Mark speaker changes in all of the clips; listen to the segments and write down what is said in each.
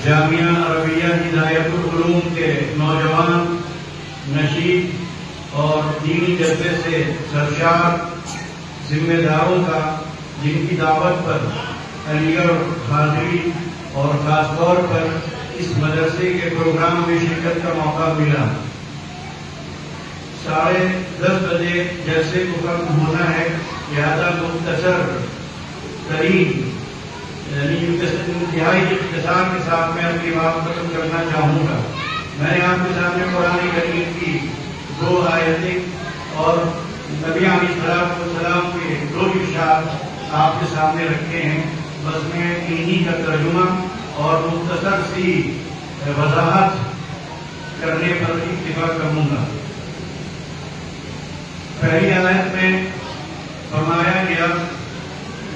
Speaker 1: جامعہ عربیہ ہدایت العلوم کے نوجوان نشید اور دینی جذبے سے سرشار ذمہ داروں کا، جن کی دعوت پر علی گڑھ حاضری اور خاص طور پر اس مدرسے کے پروگرام میں شرکت کا موقع ملا۔ 10:30 بجے جلسے کو ختم ہونا ہے، لہذا مختصر ترین انتہائی اختصار کے ساتھ میں اپنی بات ختم کرنا چاہوں گا۔ میں نے آپ کے سامنے قرآن کریم کی 2 آیتیں اور نبی علیہ السلام کے 2 ارشاد آپ کے سامنے رکھے ہیں۔ بس میں انہی کا ترجمہ اور مختصر سی وضاحت کرنے پر اکتفا کروں گا۔ پہلی آیت میں فرمایا گیا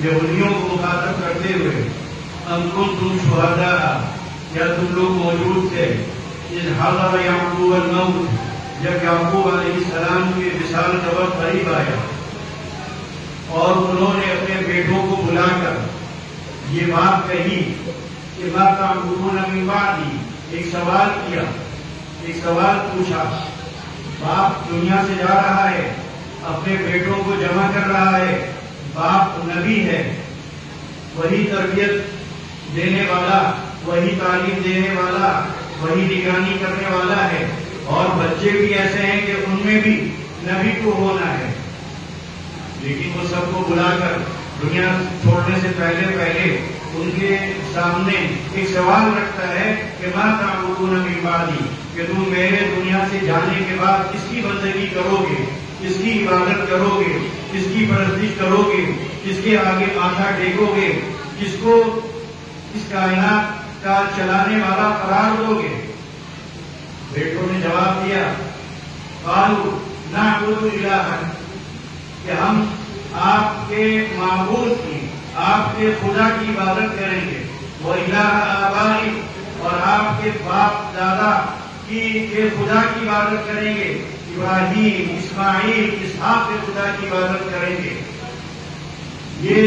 Speaker 1: یہودیوں کو مخاطب کرتے ہوئے، ام کنتم شہداء، یا تم لوگ موجود تھے، اذ حضر یعقوب الموت، جب یعقوب علیہ السلام کے وصال کا وقت قریب آیا اور انہوں نے اپنے بیٹوں کو بلا کر یہ بات کہی کہ ما تعبدون من بعدی، ایک سوال کیا، ایک سوال پوچھا۔ باپ دنیا سے جا رہا ہے، اپنے بیٹوں کو جمع کر رہا ہے، باپ نبی ہے، وہی تربیت دینے والا، وہی تعلیم دینے والا، وہی نگرانی کرنے والا ہے، اور بچے بھی ایسے ہیں کہ ان میں بھی نبی کو ہونا ہے، لیکن وہ سب کو بلا کر دنیا چھوڑنے سے پہلے ان کے سامنے ایک سوال رکھتا ہے کہ ما تعبدون من بعدی، کہ تم میرے دنیا سے جانے کے بعد کس کی بندگی کرو گے، کس کی عبادت کرو گے، کس کی پرستش کرو گے، کس کے آگے ماتھا ٹیکو گے، کس کو اس کائنات کا چلانے والا قرار دو گے۔ بیٹوں نے جواب دیا، قالوا نعبد الہا، کہ ہم آپ کے معبود کی، آپ کے خدا کی عبادت کریں گے، وَإِلَٰهَ آبَائِكُمْ، اور آپ کے باپ دادا کے خدا کی عبادت کریں گے، ابراہیم، اسماعیل، اسحاق کے خدا کی عبادت کریں گے۔ یہ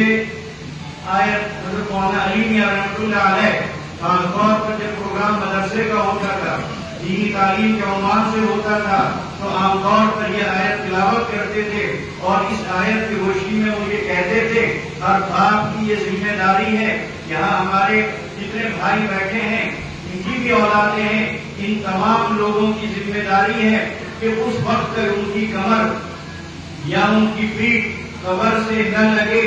Speaker 1: آیت حضرت مولانا علی میاں رحمۃ اللہ علیہ خاص طور پر جب پروگرام مدرسے کا ہوتا تھا، دینی تعلیم کے عنوان سے ہوتا تھا، تو عام طور پر یہ آیت تلاوت کرتے تھے اور اس آیت کی روشنی میں وہ یہ کہتے تھے، ہر باپ کی یہ ذمہ داری ہے، یہاں ہمارے جتنے بھائی بیٹھے ہیں ان کی بھی اولادیں ہیں، ان تمام لوگوں کی ذمہ داری ہے کہ اس وقت تک ان کی کمر یا ان کی پیٹھ قبر سے نہ لگے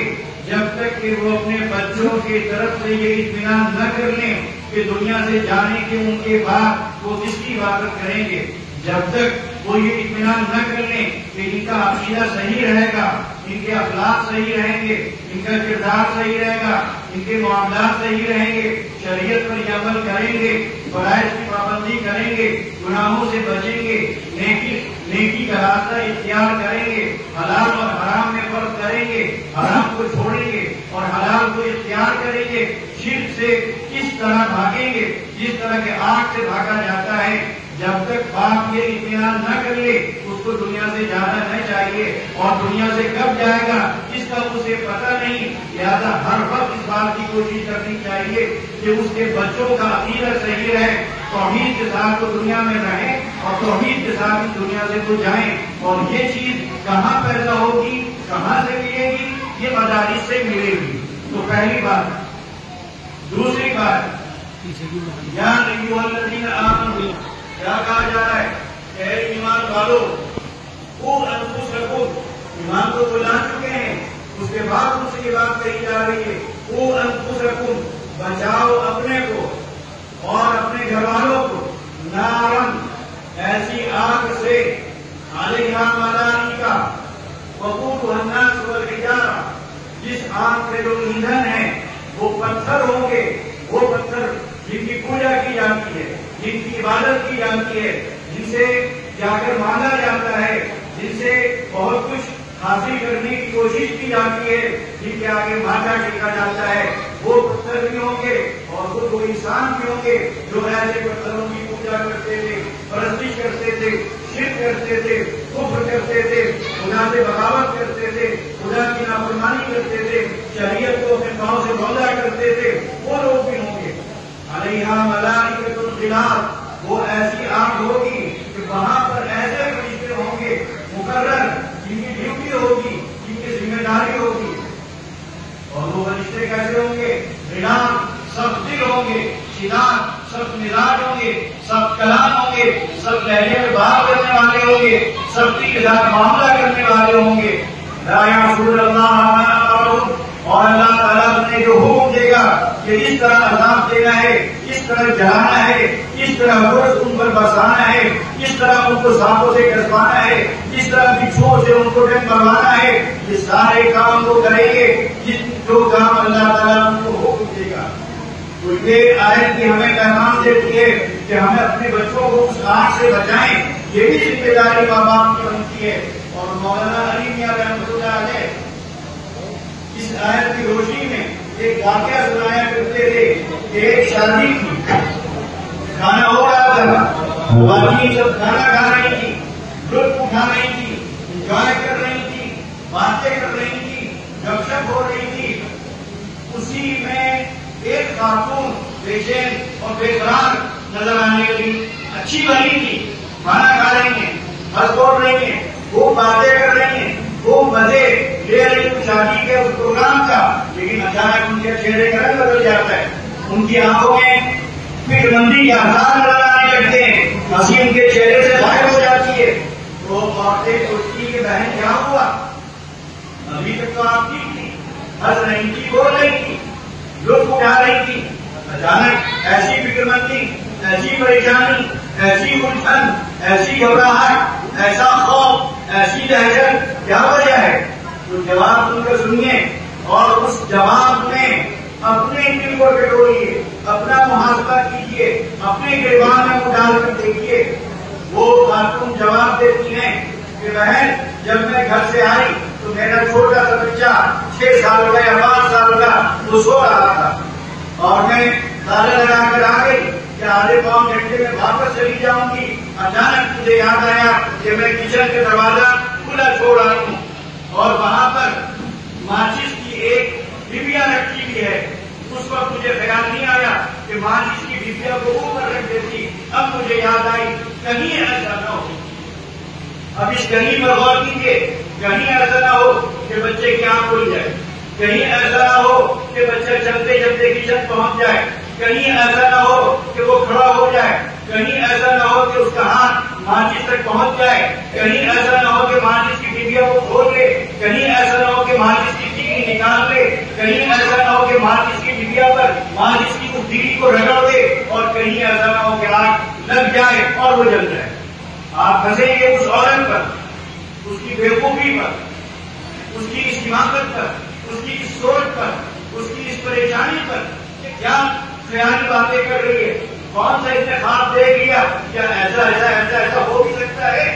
Speaker 1: جب تک کہ وہ اپنے بچوں کی طرف سے یہ اطمینان نہ کر لیں کہ دنیا سے جانے کے ان کے بعد وہ کس کی عبادت کریں گے، جب تک وہ یہ اطمینان نہ کر لیں کہ ان کا عقیدہ صحیح رہے گا، ان کے اخلاق صحیح رہیں گے، ان کا کردار صحیح رہے گا، ان کے معاملات صحیح رہیں گے، شریعت پر یہ عمل کریں گے، فرائض کی پابندی کریں گے، گناہوں سے بچیں گے، نیکی کا راستہ اختیار کریں گے، حلال اور حرام میں فرق کریں گے، حرام کو چھوڑیں گے اور حلال کو اختیار کریں گے، شرک سے کس طرح بھاگیں گے، جس طرح کے آگ سے بھاگا جاتا ہے۔ جب تک باپ یہ اطمینان نہ کر لے اس کو دنیا سے جانا نہیں چاہیے، اور دنیا سے کب جائے گا اس کا اسے پتہ نہیں، لہذا ہر وقت اس بات کی کوشش کرنی چاہیے کہ اس کے بچوں کا عقیدہ صحیح رہے، توحید کے ساتھ وہ دنیا میں رہیں اور توحید کے ساتھ اس دنیا سے تو جائیں۔ اور یہ چیز کہاں پیدا ہوگی، کہاں سے ملے گی؟ یہ مدارس سے ملے گی۔ تو پہلی بات۔ دوسری بات، یا ایھا الذین آمنوا، کیا کہا جا رہا ہے؟ اے ایمان والو، قوا انفسکم، ایمان کو بلا چکے ہیں، اس کے بعد ان سے یہ بات کہی جا رہی ہے، قوا انفسکم، بچاؤ اپنے کو اور اپنے گھر والوں کو، نارن، ایسی آگ سے، علیہا ملائکہ، وقودھا الناس والحجارہ، جس آگ کے جو ایندھن ہیں وہ پتھر ہوں گے، وہ پتھر جن کی پوجا کی جاتی ہے، جن کی عبادت کی جاتی ہے، جن سے جا کر مانگا جاتا ہے، جن سے بہت کچھ حاصل کرنے کی کوشش کی جاتی ہے، جن کے آگے ماتھا ٹیکا جاتا ہے، وہ پتھر بھی ہوں گے اور خود وہ انسان بھی ہوں گے جو ایسے پتھروں کی پوجا کرتے تھے، پرستش کرتے تھے، شرک کرتے تھے، کفر کرتے تھے، خدا سے بغاوت کرتے تھے، خدا کی نافرمانی کرتے تھے، شریعت کو اپنے پاؤں سے بودا کرتے تھے، وہ لوگ بھی ہوں گے۔ علیہا خلاف وہ ایسی آگ ہوگی کہ وہاں پر ایسے فرشتے ہوں گے مقرر، جن کی ڈیوٹی ہوگی، جن کی ذمہ داری ہوگی. اور وہ فرشتے کیسے ہوں گے؟ غلام، سب دل ہوں گے، شداد، سب مزاج ہوں گے، سب کلام ہوں گے، سب لہجے میں بات کرنے والے ہوں گے، سب کے ساتھ معاملہ کرنے والے ہوں گے. لا یعصون اللہ ما امرهم. اور اللہ تعالیٰ نے جو حکم دے گا کہ اس طرح عذاب دینا ہے، اس طرح جلانا ہے، اس طرح برس ان پر برسانا ہے، اس طرح ان کو سانپوں سے کسوانا ہے، اس طرح بچھوؤں سے ان کو ڈنگ مروانا ہے، یہ سارے کام وہ کریں گے جو کام اللہ تعالیٰ ان کو حکم دے گا. تو یہ آیت کی ہمیں پیغام دیتی ہے کہ ہمیں اپنے بچوں کو اس آگ سے بچائیں. یہ بھی ذمہ داری ماں باپ کی بنتی ہے. اور مولانا علی میاں رحمۃ اللہ علیہ اس آیت کی روشنی میں ایک واقعہ سنایا کرتے تھے کہ ایک شادی تھی، کھانا ہو رہا تھا، باقی سب کھانا کھا رہی تھی، لطف اٹھا رہی تھی، انجوائے کر رہی تھی، باتیں کر رہی تھی، گپ شپ ہو رہی تھی. اسی میں ایک خاتون بے چین اور بے قرار نظر آنے لگی. اچھی بنی تھی، کھانا کھا رہی ہیں، ہنس بول رہی ہیں، وہ باتیں کر رہی ہیں، وہ مزے لے رہی تھی شادی کے اس پروگرام کا. لیکن اچانک ان کے چہرے کا رنگ بدل جاتا ہے، ان کی آنکھوں میں فکر مندی کے آثار نظر آنے لگتے ہیں، ہنسی ان کے چہرے سے غائب ہو جاتی ہے. تو عورتیں سوچتی کہ بہن کیا ہوا؟ ابھی تک تو آپ ٹھیک تھی، ہنس رہی تھی، بول رہی تھی، لطف اٹھا رہی تھی. اچانک ایسی فکر مندی، ایسی پریشانی، ایسی الجھن، ایسی گھبراہٹ، ایسا خوف، ایسی دہشت، کیا وجہ ہے؟ تو جواب ان کا سنیے اور اس جواب میں اپنے دل کو ٹٹولیے، اپنا محاسبہ کیجیے، اپنے گریبان میں وہ ڈال کر دیکھیے. وہ خاتون جواب دیتی ہیں کہ بہن جب میں گھر سے آئی تو میرا چھوٹا سا بچہ 6 سال کا یا 5 سال کا وہ سو رہا تھا اور میں تالا لگا کر آ گئی کہ آدھے پون گھنٹے میں واپس چلی جاؤں گی. اچانک مجھے یاد آیا کہ میں کچن کا دروازہ کھلا چھوڑ آئی ہوں اور وہاں پر ماچس کی ایک ڈبیا رکھی ہوئی ہے. اس وقت مجھے خیال نہیں آیا کہ ماچس کی ڈبیا کو اوپر رکھ دیتی. اب مجھے یاد آئی کہیں ایسا نہ ہو. اب اس کہیں پر غور کیجیے، کہیں ایسا نہ ہو کہ بچے کی آنکھ کھل جائے، کہیں ایسا نہ ہو کہ بچہ چلتے چلتے کچن پہنچ جائے، کہیں ایسا نہ ہو کہ وہ کھڑا ہو جائے، کہیں ایسا نہ ہو کہ اس کا ہاتھ ماچس تک پہنچ جائے، کہیں ایسا نہ ہو کہ ماچس کی ڈبیا کو کھول لے، کہیں ایسا نہ ہو کہ ماچس کی ٹیکری نکال لے، کہیں ایسا نہ ہو کہ ماچس کی ڈبیا پر ماچس کی اس ڈیری کو رگڑ دے، اور کہیں ایسا نہ ہو کہ آگ لگ جائے اور وہ جل جائے. آپ ہنسیں گے اس عورت پر، اس کی بیوقوفی پر، اس کی اس حماقت پر، اس کی اس سوچ پر، اس کی اس پریشانی پر کہ کیا خیالی باتیں کر رہی ہے، کون سا انتخاب دے گیا، کیا ایسا ایسا ایسا ایسا ہو بھی سکتا ہے.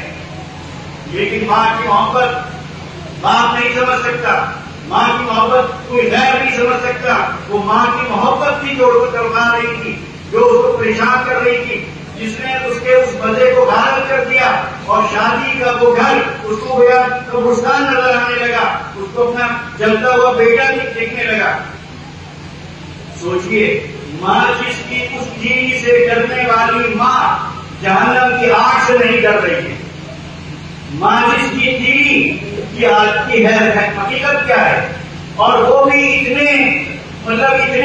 Speaker 1: لیکن ماں کی محبت باپ نہیں سمجھ سکتا، ماں کی محبت کوئی غیر نہیں سمجھ سکتا. وہ ماں کی محبت تھی جو اس کو تڑپا رہی تھی، جو اس کو پریشان کر رہی تھی، جس نے اس کے اس مزے کو غائب کر دیا اور شادی کا وہ گھر اس کو گویا قبرستان نظر آنے لگا، اس کو اپنا جلتا ہوا بیٹا بھی دیکھنے لگا. سوچئے ماں جس کی اس تیری سے ڈرنے والی ماں جہنم کی آگ سے نہیں ڈر رہی ہے. ماں جس کی تیری کی حقیقت کیا ہے، اور وہ بھی اتنے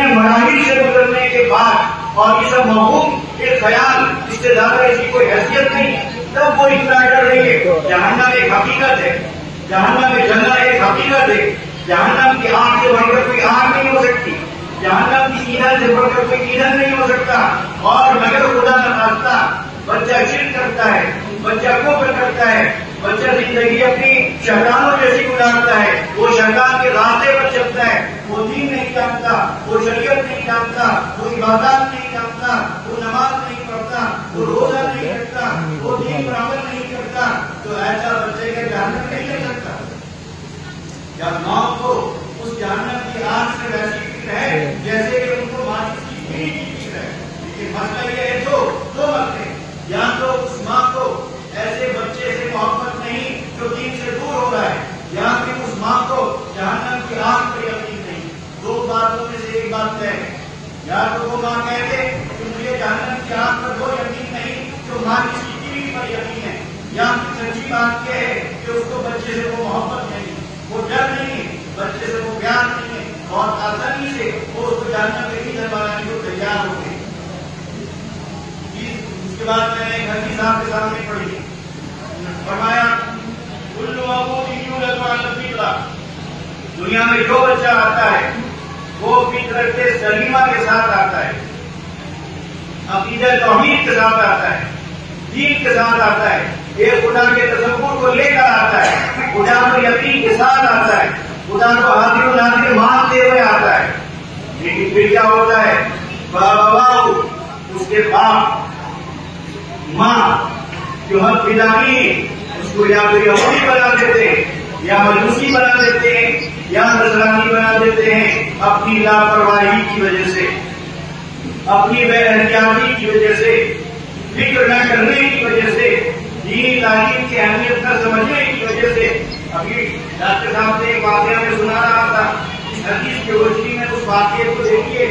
Speaker 1: مراحل سے گزرنے کے بعد، اور یہ سب مفہوم ایک خیال، اس سے زیادہ اس کی کوئی حیثیت نہیں، تب وہ اتنا ڈر رہی ہے. جہنم ایک حقیقت ہے، جہنم میں جلنا ایک حقیقت ہے. جہنم کی آگ سے بڑھ کر کوئی آگ نہیں ہو سکتی، جہنم کی ایندھن سے بڑھ کر کوئی ایندھن نہیں ہو سکتا. اور مگر خدا نخواستہ بچہ شرک کرتا ہے، بچہ کفر کرتا ہے، بچہ زندگی اپنی شیطانوں جیسی گزارتا ہے، وہ شیطان کے راستے پر چلتا ہے، وہ دین نہیں جانتا، وہ شریعت نہیں جانتا، وہ عبادات نہیں جانتا، وہ نماز نہیں پڑھتا، وہ روزہ نہیں رکھتا، وہ دین پر عمل نہیں کرتا. تو ایسا بچے کا جہنم نہیں لے سکتا. یا ماں کو اس جہنم کی آگ سے ویسی فکر ہے جیسے کہ ان کو ماچس کی ٹیکری کی فکر ہے. لیکن مسئلہ یہ ہے دو مسئلے، یا تو اس ماں کو ایسے بچے سے محبت نہیں جو دین سے دور ہو رہا ہے، یا پھر اس ماں کو جہنم کی آگ پر یقین نہیں. دو باتوں میں سے ایک بات ہے، یا تو وہ ماں کہہ دے کہ مجھے جہنم کی آگ پر جہنم میں ہی گھر بنانے کو تیار ہو گئے. اس کے بعد میں نے ایک حدیث آپ کے سامنے پڑھی. فرمایا کل مولود یولد علی الفطرۃ، دنیا میں جو بچہ آتا ہے وہ فطرت سلیمہ کے ساتھ آتا ہے، عقیدہ توحید کے ساتھ آتا ہے، دین کے ساتھ آتا ہے، ایک خدا کے تصور کو لے کر آتا ہے، خدا کو یقین کے ساتھ آتا ہے، خدا کو حاضر و ناظر مانتے ہوئے آتا ہے. لیکن پھر کیا ہوتا ہے؟ باباؤ، اس کے باپ ماں جو حق بدائی اس کو یا تو یہودی بنا دیتے ہیں، یا مجوسی بنا دیتے ہیں، یا نصرانی بنا دیتے ہیں، اپنی لاپرواہی کی وجہ سے، اپنی بے احتیاطی کی وجہ سے، فکر نہ کرنے کی وجہ سے، دینی تعلیم کی اہمیت نہ سمجھنے کی وجہ سے. ابھی ڈاکٹر صاحب نے ایک واقعہ میں سنا رہا تھا، اس حدیث کی روشنی میں اس واقعے کو دیکھیے.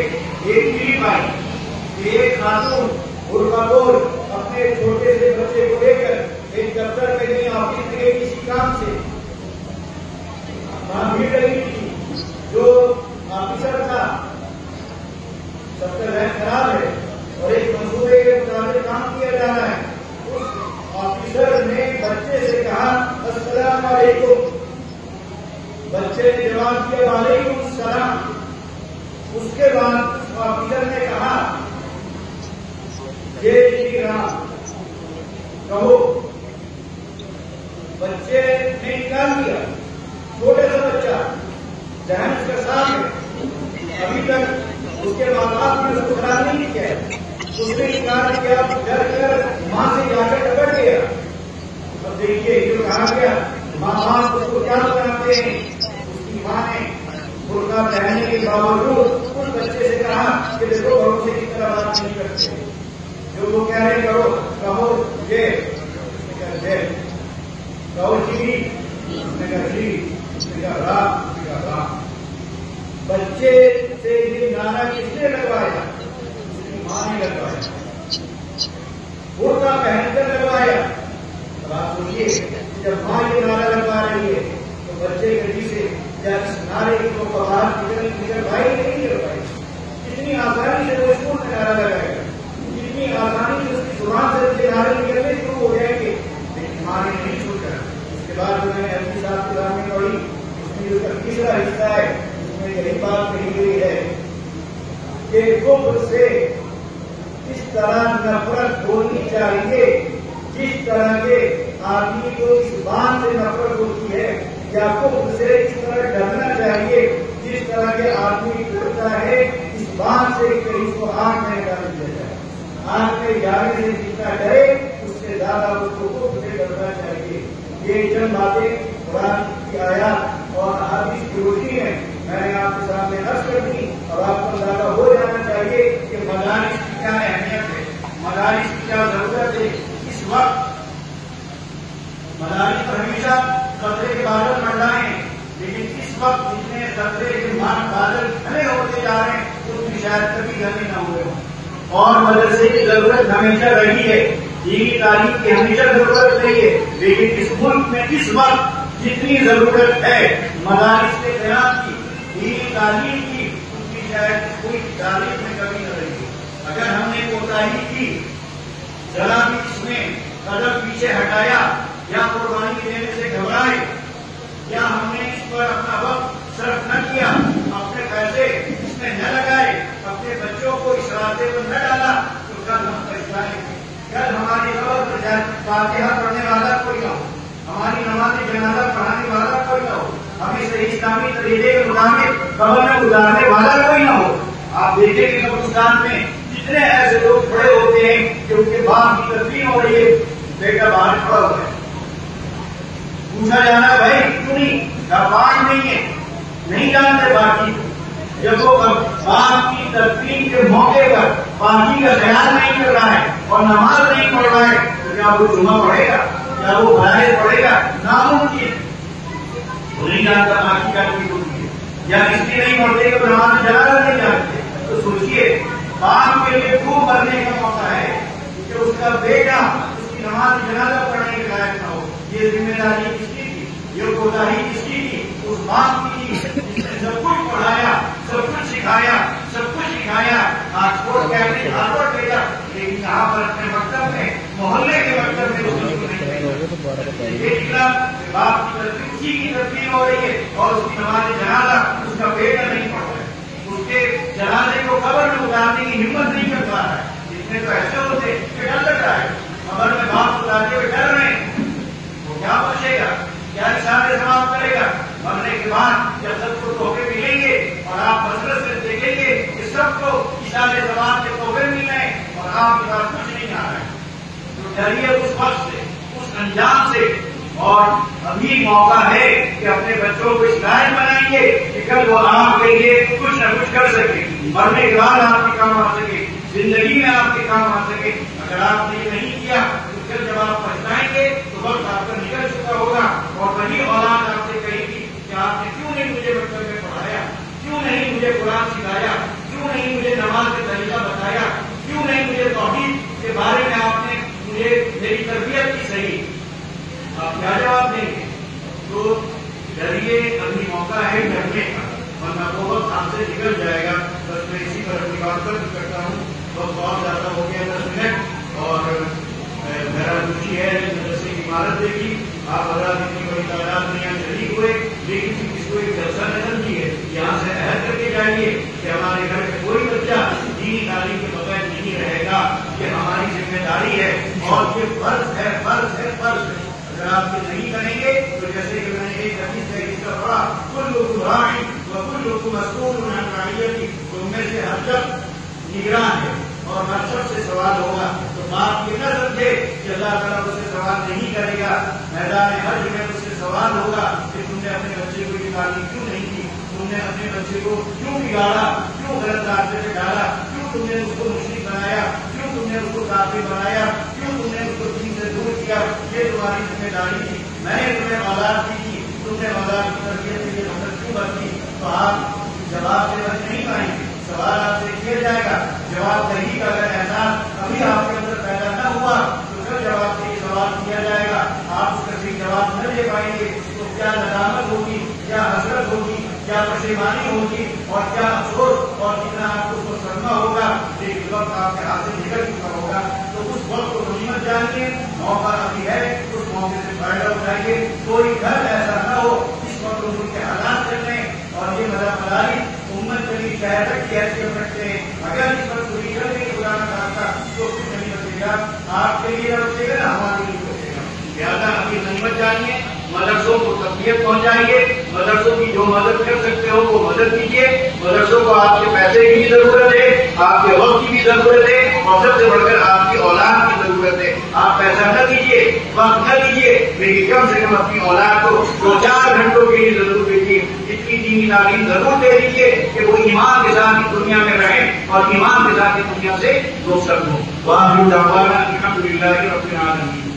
Speaker 1: ایک کلپ آئی، ایک خاتون غربتور اپنے چھوٹے سے بچے کو لے کر ایک دفتر میں گئی، آفس میں گئی کسی کام سے. بھیڑ لگی تھی. جو آفیسر تھا، سب کا ذہن خراب ہے اور ایک منصوبے کے مطابق کام کیا جا رہا ہے. اس آفیسر نے بچے سے کہا السلام علیکم. بچے نے جواب دیا وعلیکم السلام. اس کے بعد آفیسر نے کہا جے جی رام کہو. بچے نے انکار کیا. چھوٹے سا بچہ، ذہن اس کا صاف ہے، ابھی تک اس کے ماں باپ نے اس کو خراب نہیں کیا. اس نے انکار کیا، ڈر کر ماں سے جا کر ٹکر گیا. اب دیکھیے جو کہا گیا، ماں باپ اس کو کیا بتاتے ہیں. اس کی ماں نے برقع پہننے کے باوجود اس بچے سے کہا کہ دیکھو بھروسے کی طرح بات نہیں کرتے، جو وہ کہہ رہے کرو، کہو جے، کہو جی، جی رام. بچے سے یہ نعرہ کس نے لگوایا؟ اس کی ماں نے لگوایا، برقع پہن کر لگوایا. اب آپ سوچیے جب ماں یہ نعرہ لگوا رہی ہے تو بچے گڈی سے یا اس نعرے کو باہر نکل بھائی نہیں نکل پائے. کتنی آسانی سے وہ اسکول میں نعرہ لگائے گا، کتنی آسانی سے اس کی زبان سے نعرے نکلنے شروع ہو جائیں گے. لیکن ماں نے نہیں چھوڑا. اس کے بعد جو میں نے اپنی صاحب کے سامنے پڑھی، اس میں جو تیسرا حصہ ہے اس میں یہی بات کہی گئی ہے کہ کفر سے اس طرح نفرت ہونی چاہیے جس طرح کے آدمی کو اس بات سے نفرت ہوتی ہے، یا کفر سے اس طرح ڈرنا چاہیے جس طرح کے آدمی ڈرتا ہے اس بات سے کہ اس کو آگ میں ڈال دیا جائے. آگ میں جانے سے جتنا ڈرے اس سے زیادہ اس کو کفر سے ڈرنا چاہیے. یہ چند باتیں قرآن کی آیات اور احادیث کی روشنی ہے میں نے آپ کے سامنے عرض کر دی. اور آپ کو اندازہ ہو جانا چاہیے کہ مدارس کی کیا اہمیت ہے، مدارس کی کیا ضرورت ہے. اس وقت مدارس پر ہمیشہ خطرے کے بادل منڈائے ہیں، لیکن اس وقت جتنے خطرے کے بادل گھنے ہوتے جا رہے ہیں اتنی شاید کبھی گھنے نہ ہوئے ہوں. اور مدرسے کی ضرورت ہمیشہ رہی ہے، دینی تعلیم کی ہمیشہ ضرورت رہی ہے. لیکن اس ملک میں اس وقت جتنی ضرورت ہے مدارس کے قیام کی، دینی تعلیم کی، ان کی شاید کوئی تعلیم میں کمی نہ رہی. اگر ہم نے کوتاہی کی، ذرا بھی اس میں قدم پیچھے ہٹایا یا قربانی دینے سے گھبرائے، یا ہم نے اس پر اپنا وقت صرف نہ کیا، اپنے پیسے اس میں نہ لگائے، اپنے بچوں کو اس راستے پر نہ ڈالا، تو کل ہم پچھتائیں گے. کل ہماری خبر فاتحہ پڑھنے والا کوئی نہ ہو، ہماری نماز جنازہ پڑھانے والا کوئی نہ ہو، ہمیں صحیح اسلامی طریقے کے مطابق قبر میں گزارنے والا کوئی نہ ہو. آپ دیکھیں کہ قبرستان میں جتنے ایسے لوگ کھڑے ہوتے ہیں کہ ان کے باپ کی تدفین ہو رہی ہے، بیٹا باہر کھڑا ہوا ہے. پوچھا جانا ہے بھائی کیوں نہیں؟ باپ نہیں ہے، نہیں جانتے باقی. جب وہ باپ کی تدفین کے موقع پر باقی کا خیال نہیں کر رہا ہے اور نماز نہیں پڑھ رہا ہے تو کیا وہ جمعہ پڑھے گا؟ کیا وہ بھائی پڑھے گا؟ ناممکن. وہ نہیں جانتا باقی کا کوئی ہوتی ہے، یا اس لیے نہیں پڑھتے کہ نماز جنازہ نہیں جانتے. تو سوچیے باپ کے لیے خوب مرنے کا موقع ہے کہ اس کا بیٹا اس کی نماز جنازہ پڑھنے کے لائق نہ ہو. یہ ذمہ داری کس کی تھی؟ یہ کوتاہی کس کی تھی؟ اس باپ کی تھی جس نے سب کچھ پڑھایا، سب کچھ سکھایا، سب کچھ سکھایا، آکسفورڈ کیمبرج ہارورڈ بھیجا، لیکن یہاں پر اپنے مکتب میں، محلے کے مکتب میں اس کو نہیں بھیجا۔ یہ نکلا باپ کی طرف اسی کی تدبیر ہو رہی ہے اور اس کی نماز جنازہ اس کا بیٹا نہیں پڑھ رہا ہے، اس کے جنازے کو قبر میں اتارنے کی ہمت نہیں کر پا رہا ہے۔ اتنے تو ایسے ہوتے کہ ڈر لگ رہا ہے، قبر میں باپ اتارتے ہوئے ڈر رہے ہیں، وہ کیا پوچھے گا، کیا اشارے سماعت کرے گا؟ مرنے کے بعد جب سب کو تحفے ملیں گے اور آپ حضرت سے دیکھیں گے کہ سب کو اشارے سماعت کے تحفے مل رہے ہیں اور آپ کے پاس کچھ نہیں آ رہا ہے، تو ڈریے اس وقت سے، اس انجام سے۔ اور ابھی موقع ہے کہ اپنے بچوں کو اس لائق بنائیے کہ کل وہ آپ کے لیے کچھ نہ کچھ کر سکے، مرنے کے بعد آپ کے کام آ سکے، زندگی میں آپ کے کام آ سکے۔ اگر آپ نے یہ نہیں کیا تو پھر جب آپ پچھتائیں گے تو وقت آپ کا نکل چکا ہوگا اور وہی اولاد آپ سے کہے گی کہ آپ نے کیوں نہیں مجھے مکتب میں پڑھایا، کیوں نہیں مجھے قرآن سکھایا، کیوں نہیں مجھے نماز کا طریقہ بتایا، کیوں نہیں مجھے توحید کے بارے میں آپ نے مجھے میری تربیت کی صحیح۔ آپ کیا جواب دیں گے؟ تو ڈریے، ابھی موقع ہے ڈرنے کا، ورنہ وہ وقت آپ سے نکل جائے گا۔ بس میں اسی پر اپنی بات کرتا ہوں، بہت زیادہ ہو گیا 10 منٹ، اور میرا خوشی ہے مدرسے کی عمارت دیکھی، آپ حضرات اتنی بڑی تعداد میں یہاں شریک ہوئے، لیکن اس کو ایک جلسہ نظر دی ہے، یہاں سے عہد کر کے جائیے کہ ہمارے گھر میں کوئی بچہ دینی تعلیم کے بغیر نہیں رہے گا، یہ ہماری ذمہ داری ہے اور یہ فرض ہے، فرض ہے، فرض ہے۔ اگر آپ یہ نہیں کریں گے تو جیسے کہ میں نے ایک حدیث ہے اس کا پڑھا، کلکم راع وکلکم مسئول عن رعیتہ، تم میں سے ہر شخص نگران ہے اور ہر شخص سے سوال ہوگا۔ تو بات یہ نہ سمجھے کہ اللہ تعالیٰ اس سے سوال نہیں کرے گا، میدان حج میں اس سے سوال ہوگا کہ تم نے اپنے بچے کو یہ تعلیم کیوں نہیں کی، تم نے اپنے بچے کو کیوں بگاڑا، کیوں غلط راستے پہ ڈالا، کیوں تم نے اس کو مشرک بنایا، کیوں تم نے اس کو کافر بنایا، کیوں تم نے اس کو دین سے دور کیا۔ یہ تمہاری ذمہ داری تھی، میں نے تمہیں اولاد دی تھی، تم نے اولاد کی تربیت کے لیے محنت کیوں برتی۔ تو آپ جواب سے بچ نہیں پائیں گے، سوال آپ سے کیا جائے گا، جواب دہی کا اگر احساس ابھی آپ کے اندر پیدا نہ ہوا تو پھر جواب سے یہ سوال کیا جائے گا، آپ اس کا صحیح جواب نہ دے پائیں گے تو کیا ندامت ہوگی، کیا حسرت ہوگی، کیا پشیمانی ہوگی اور کیا افسوس اور کتنا آپ کو صدمہ ہوگا، لیکن وقت آپ کے ہاتھ سے نکل چکا ہوگا۔ تو اس وقت کو غنیمت جانیے، موقع ابھی ہے، اس موقع سے فائدہ اٹھائیے۔ کوئی گھر ایسا نہ ہو اس وقت ان کے حالات چل رہے ہیں اور یہ مدارس امت کے لیے قیادت کی حیثیت رکھتے ہیں، اگر اس پر پوری کر کے خدا نہ چاہتا تو پھر نہیں بچے گا، آپ کے لیے بچے گا، ہمارے لیے بچے گا۔ لہٰذا ابھی غنیمت جانیے، مدرسوں کو تربیت پہنچائیے، مدرسوں کی جو مدد کر سکتے ہو وہ مدد کیجیے۔ مدرسوں کو آپ کے پیسے کی بھی ضرورت ہے، آپ کے وقت کی بھی ضرورت ہے اور سب سے بڑھ کر آپ کی اولاد کی ضرورت ہے۔ آپ پیسہ نہ دیجیے، وقت نہ دیجیے، لیکن کم سے کم اپنی اولاد کو 2-4 گھنٹوں کے لیے ضرور دیجیے، اتنی دینی تعلیم ضرور دے دیجیے کہ وہ ایمان کے ساتھ اس دنیا میں رہیں اور ایمان کے ساتھ اس دنیا سے رخصت ہوں۔ وآخر دعوانا الحمد للہ رب العالمین۔